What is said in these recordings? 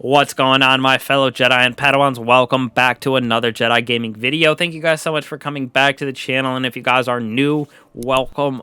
What's going on, my fellow Jedi and Padawans? Welcome back to another Jedi gaming video. Thank you guys so much for coming back to the channel, and if you guys are new, welcome.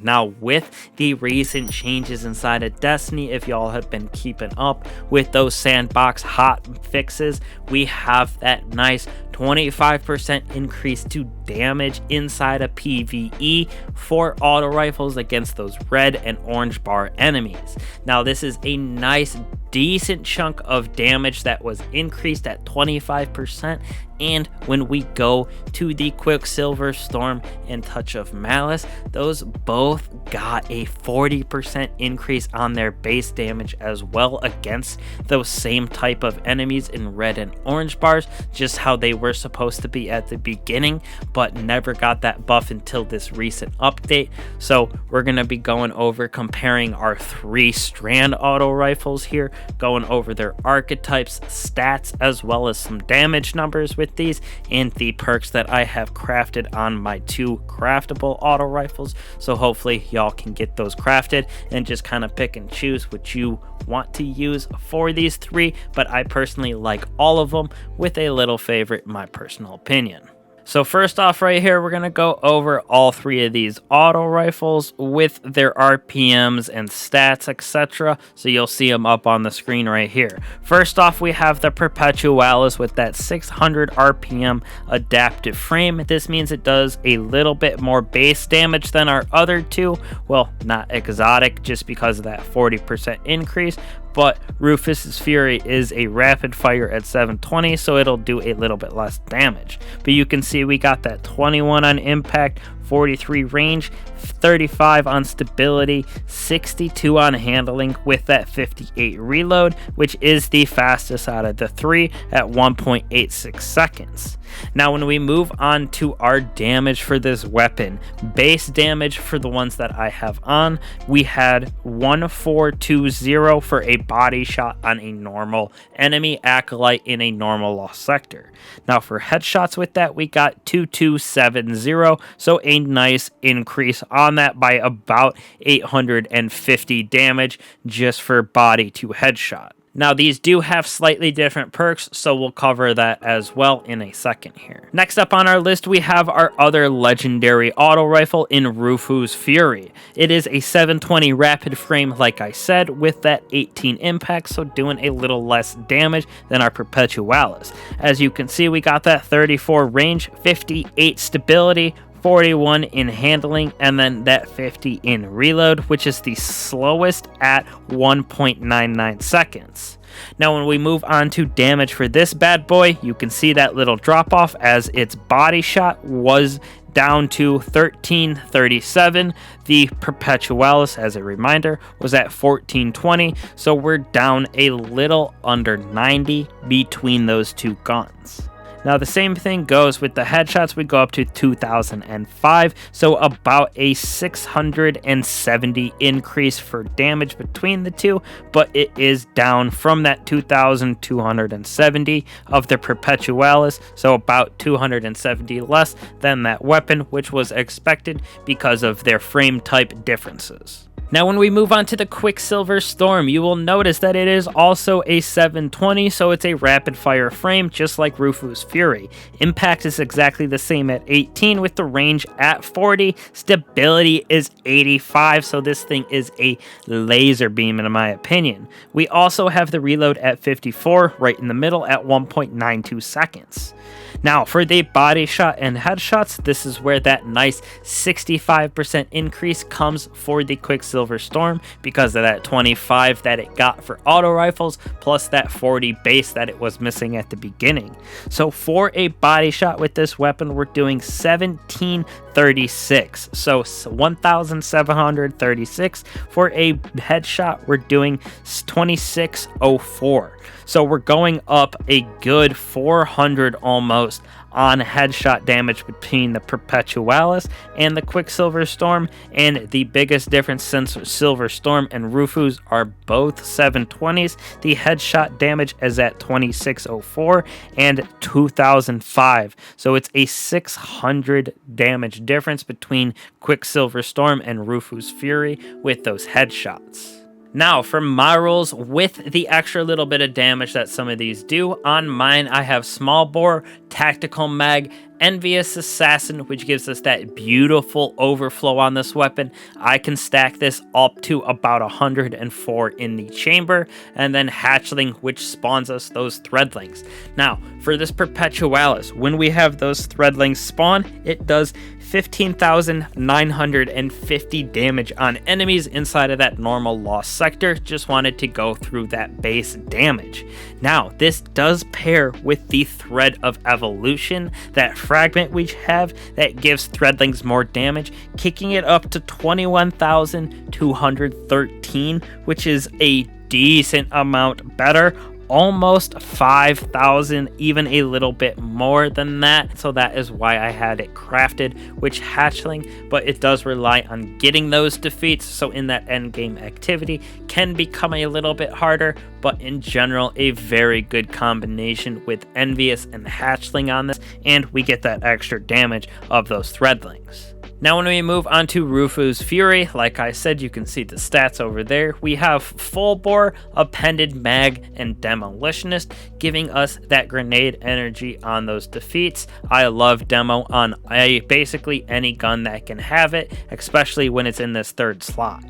Now, with the recent changes inside of Destiny, if y'all have been keeping up with those sandbox hot fixes, we have that nice 25% increase to damage inside of PvE for auto rifles against those red and orange bar enemies. Now, this is a nice decent chunk of damage that was increased at 25%, and when we go to the Quicksilver, Storm, and Touch of Malice, those both got a 40% increase on their base damage as well against those same type of enemies in red and orange bars, just how they were supposed to be at the beginning, but never got that buff until this recent update. So we're going to be going over comparing our three Strand Auto Rifles here, going over their archetypes, stats, as well as some damage numbers with these, and the perks that I have crafted on my two craftable auto rifles. So hopefully y'all can get those crafted and just kind of pick and choose what you want to use for these three, but I personally like all of them, with a little favorite in my personal opinion. So first off, right here, we're going to go over all three of these auto rifles with their RPMs and stats, etc. So you'll see them up on the screen right here. First off, we have the Perpetualis with that 600 RPM adaptive frame. This means it does a little bit more base damage than our other two. Well, not exotic, just because of that 40% increase. But Rufus's Fury is a rapid fire at 720, so it'll do a little bit less damage. But you can see we got that 21 on impact, 43 range, 35 on stability, 62 on handling with that 58 reload, which is the fastest out of the three at 1.86 seconds. Now, when we move on to our damage for this weapon, base damage for the ones that I have on, we had 1420 for a body shot on a normal enemy acolyte in a normal lost sector. Now, for headshots with that, we got 2270, so a nice increase on that by about 850 damage just for body to headshot. Now, these do have slightly different perks, so we'll cover that as well in a second here. Next up on our list, we have our other legendary auto rifle in Rufus Fury. It is a 720 rapid frame, like I said, with that 18 impact, so doing a little less damage than our Perpetualis. As you can see, we got that 34 range, 58 stability, 41 in handling, and then that 50 in reload, which is the slowest at 1.99 seconds. Now, when we move on to damage for this bad boy, you can see that little drop off as its body shot was down to 1337. The Perpetualis, as a reminder, was at 1420, so we're down a little under 90 between those two guns. Now, the same thing goes with the headshots. We go up to 2005, so about a 670 increase for damage between the two, but it is down from that 2270 of the Perpetualis, so about 270 less than that weapon, which was expected because of their frame type differences. Now, when we move on to the Quicksilver Storm, you will notice that it is also a 720, so it's a rapid fire frame, just like Rufus Fury. Impact is exactly the same at 18, with the range at 40. Stability is 85, so this thing is a laser beam in my opinion. We also have the reload at 54, right in the middle at 1.92 seconds. Now, for the body shot and headshots, this is where that nice 65% increase comes for the Quicksilver Storm, because of that 25 that it got for auto rifles, plus that 40 base that it was missing at the beginning. So for a body shot with this weapon, we're doing 1736. So 1736. For a headshot, we're doing 2604. So we're going up a good 400 almost on headshot damage between the Perpetualis and the Quicksilver Storm, and the biggest difference, since Silver Storm and Rufus are both 720s, the headshot damage is at 2604 and 2005, so it's a 600 damage difference between Quicksilver Storm and Rufus Fury with those headshots. Now, for my rolls, with the extra little bit of damage that some of these do, on mine I have Small Bore, Tactical Mag, Envious Assassin, which gives us that beautiful overflow on this weapon. I can stack this up to about 104 in the chamber, and then Hatchling, which spawns us those Threadlings. Now, for this Perpetualis, when we have those Threadlings spawn, it does 15,950 damage on enemies inside of that normal lost sector. Just wanted to go through that base damage. Now, this does pair with the Thread of Evolution, that fragment we have that gives Threadlings more damage, kicking it up to 21,213, which is a decent amount better. Almost 5,000, even a little bit more than that. So that is why I had it crafted, which Hatchling, but it does rely on getting those defeats. So in that end game activity can become a little bit harder, but in general, a very good combination with Envious and Hatchling on this. And we get that extra damage of those Threadlings. Now when we move on to Rufus Fury, like I said, you can see the stats over there. We have Full Bore, Appended Mag, and Demolitionist, giving us that grenade energy on those defeats. I love Demo on basically any gun that can have it, especially when it's in this third slot.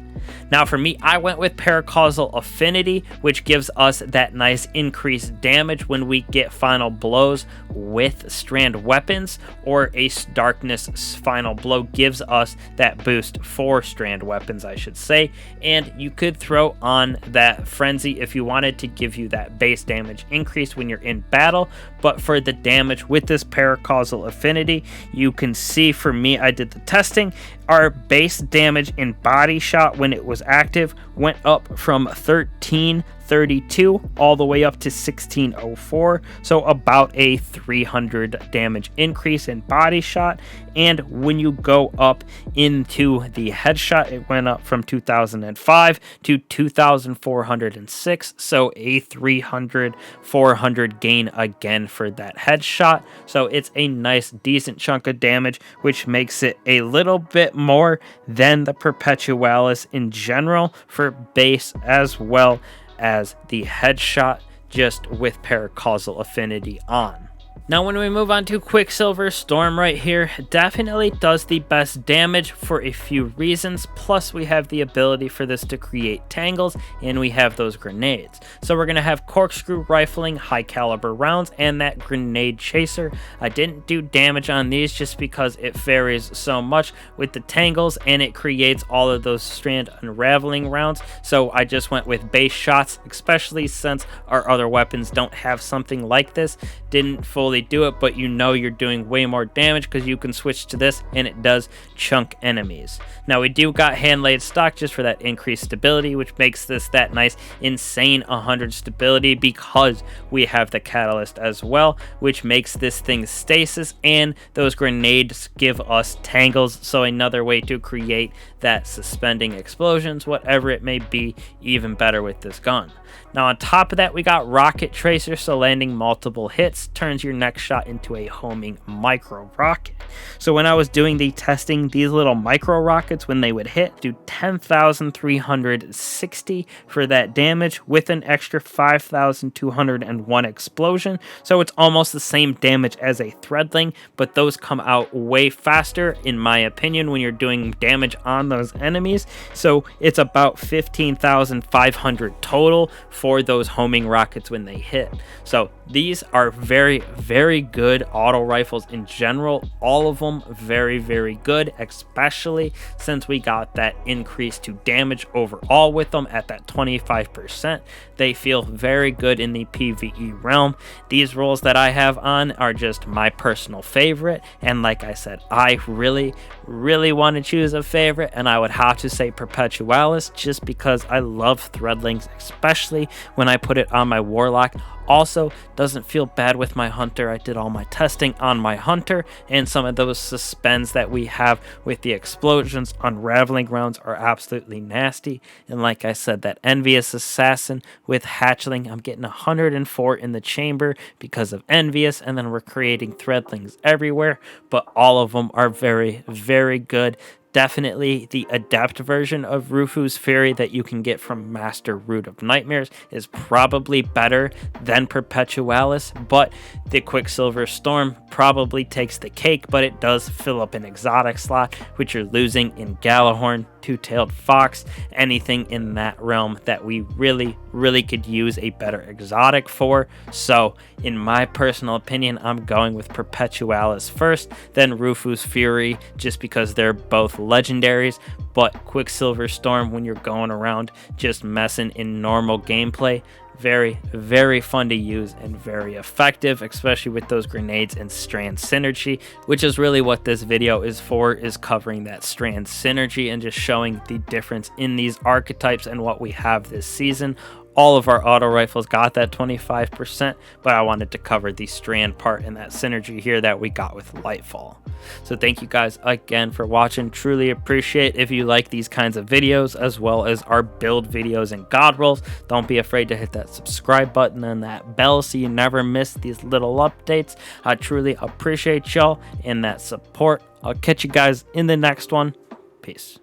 Now for me, I went with Paracausal Affinity, which gives us that nice increased damage when we get final blows with strand weapons, or Ace Darkness final blow gives us that boost for strand weapons, I should say. And you could throw on that Frenzy if you wanted to give you that base damage increase when you're in battle. But for the damage with this Paracausal Affinity, you can see for me, I did the testing. Our base damage in body shot when it was active went up from 1332 all the way up to 1604, so about a 300 damage increase in body shot. And when you go up into the headshot, it went up from 2005 to 2406, so a 400 gain again for that headshot. So it's a nice decent chunk of damage, which makes it a little bit more than the Perpetualis in general for base, as well as the headshot, just with Paracausal Affinity on. Now when we move on to Quicksilver Storm right here, definitely does the best damage for a few reasons, plus we have the ability for this to create tangles, and we have those grenades. So we're going to have corkscrew rifling, high caliber rounds, and that grenade chaser. I didn't do damage on these just because it varies so much with the tangles, and it creates all of those strand unraveling rounds. So I just went with base shots, especially since our other weapons don't have something like this. Didn't fully do it, but you know you're doing way more damage because you can switch to this and it does chunk enemies. Now we do got hand laid stock just for that increased stability, which makes this that nice insane 100 stability because we have the catalyst as well, which makes this thing stasis, and those grenades give us tangles, so another way to create that suspending explosions, whatever it may be, even better with this gun. Now on top of that, we got Rocket Tracer, so landing multiple hits turns your next shot into a homing micro rocket. So when I was doing the testing, these little micro rockets, when they would hit, do 10,360 for that damage with an extra 5,201 explosion. So it's almost the same damage as a Threadling, but those come out way faster, in my opinion, when you're doing damage on those enemies. So it's about 15,500 total for those homing rockets when they hit. So these are very, very good auto rifles in general. All of them very, very good, especially since we got that increase to damage overall with them at that 25%. They feel very good in the PvE realm. These rolls that I have on are just my personal favorite, and like I said, I really want to choose a favorite, and I would have to say Perpetualis, just because I love Threadlings, especially when I put it on my Warlock. Also, doesn't feel bad with my Hunter. I did all my testing on my Hunter, and some of those suspends that we have with the explosions, unraveling rounds are absolutely nasty. And like I said, that Envious Assassin with Hatchling, I'm getting 104 in the chamber because of Envious, and then we're creating Threadlings everywhere, but all of them are very, very good. Definitely the adept version of Rufus Fury that you can get from Master Root of Nightmares is probably better than Perpetualis, but the Quicksilver Storm probably takes the cake, but it does fill up an exotic slot, which you're losing in Galahorn, Two-Tailed Fox, anything in that realm that we really could use a better exotic for. So in my personal opinion, I'm going with Perpetualis first, then Rufus Fury, just because they're both legendaries. But Quicksilver Storm, when you're going around just messing in normal gameplay, very fun to use and very effective, especially with those grenades and Strand synergy, which is really what this video is for, is covering that Strand synergy and just showing the difference in these archetypes and what we have this season. All of our auto rifles got that 25%, but I wanted to cover the Strand part and that synergy here that we got with Lightfall. So thank you guys again for watching. Truly appreciate if you like these kinds of videos, as well as our build videos and god rolls. Don't be afraid to hit that subscribe button and that bell so you never miss these little updates. I truly appreciate y'all and that support. I'll catch you guys in the next one. Peace.